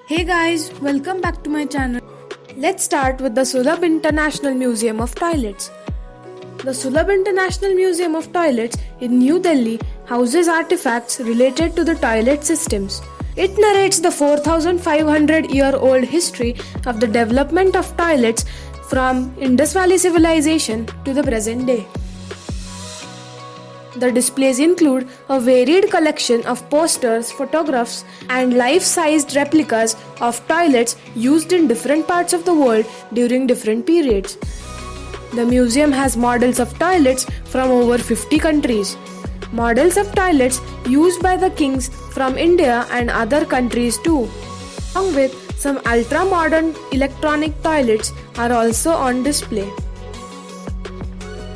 Hey guys, welcome back to my channel. Let's start with the Sulabh International Museum of Toilets. The Sulabh International Museum of Toilets in New Delhi houses artifacts related to the toilet systems. It narrates the 4,500-year-old history of the development of toilets from Indus Valley civilization to the present day. The displays include a varied collection of posters, photographs, and life-sized replicas of toilets used in different parts of the world during different periods. The museum has models of toilets from over 50 countries. Models of toilets used by the kings from India and other countries too, along with some ultra-modern electronic toilets are also on display.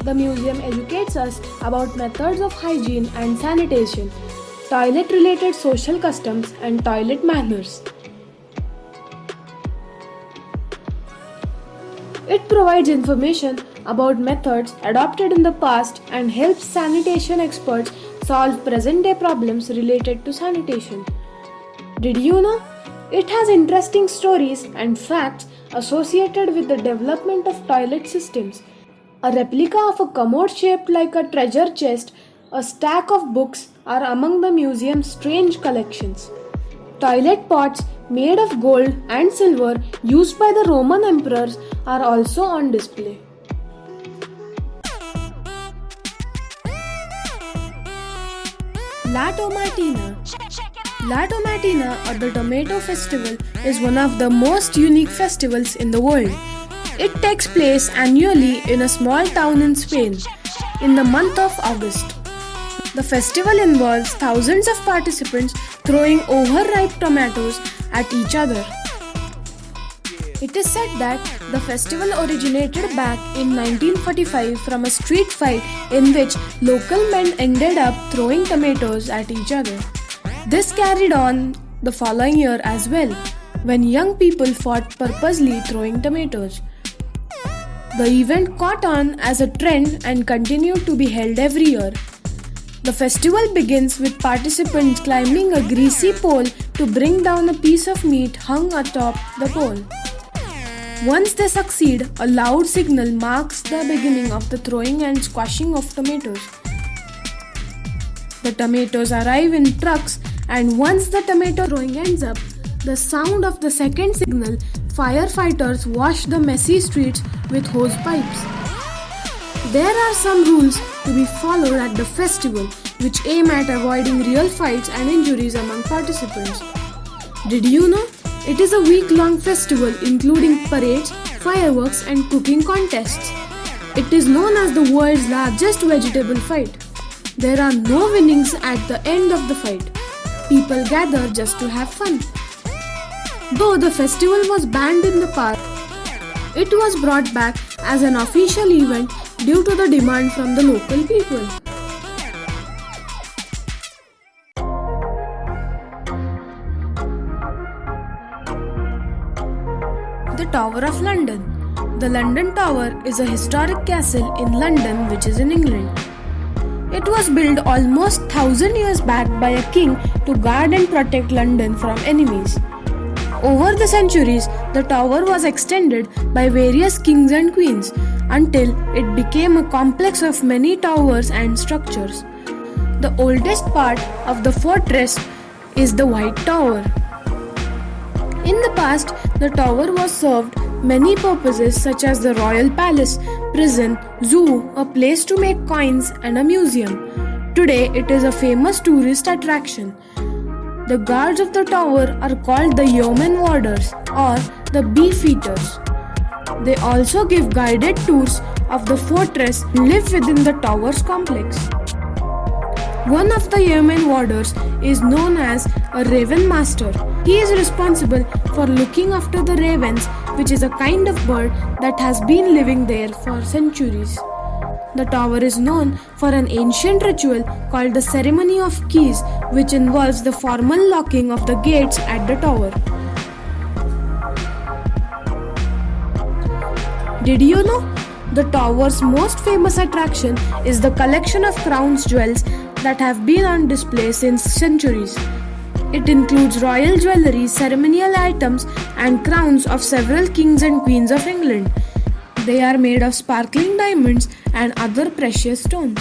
The museum educates us about methods of hygiene and sanitation, toilet-related social customs, and toilet manners. It provides information about methods adopted in the past and helps sanitation experts solve present-day problems related to sanitation. Did you know? It has interesting stories and facts associated with the development of toilet systems. A replica of a commode shaped like a treasure chest, a stack of books are among the museum's strange collections. Toilet pots made of gold and silver used by the Roman emperors are also on display. La Tomatina. La Tomatina, or the Tomato Festival, is one of the most unique festivals in the world. It takes place annually in a small town in Spain in the month of August. The festival involves thousands of participants throwing overripe tomatoes at each other. It is said that the festival originated back in 1945 from a street fight in which local men ended up throwing tomatoes at each other. This carried on the following year as well, when young people fought purposely throwing tomatoes. The event caught on as a trend and continued to be held every year. The festival begins with participants climbing a greasy pole to bring down a piece of meat hung atop the pole. Once they succeed, a loud signal marks the beginning of the throwing and squashing of tomatoes. The tomatoes arrive in trucks, and once the tomato throwing ends up, the sound of the second signal, firefighters wash the messy streets with hose pipes. There are some rules to be followed at the festival which aim at avoiding real fights and injuries among participants. Did you know? It is a week-long festival including parades, fireworks, and cooking contests. It is known as the world's largest vegetable fight. There are no winnings at the end of the fight. People gather just to have fun. Though the festival was banned in the past, it was brought back as an official event due to the demand from the local people. The Tower of London. The London Tower is a historic castle in London which is in England. It was built almost 1,000 years back by a king to guard and protect London from enemies. Over the centuries, the tower was extended by various kings and queens until it became a complex of many towers and structures. The oldest part of the fortress is the White Tower. In the past, the tower was served many purposes such as the royal palace, prison, zoo, a place to make coins, and a museum. Today, it is a famous tourist attraction. The guards of the tower are called the yeoman warders or the beefeaters. They also give guided tours of the fortress and live within the tower's complex. One of the yeoman warders is known as a raven master. He is responsible for looking after the ravens, which is a kind of bird that has been living there for centuries. The tower is known for an ancient ritual called the Ceremony of Keys, which involves the formal locking of the gates at the tower. Did you know? The tower's most famous attraction is the collection of crown jewels that have been on display since centuries. It includes royal jewellery, ceremonial items, and crowns of several kings and queens of England. They are made of sparkling diamonds and other precious stones.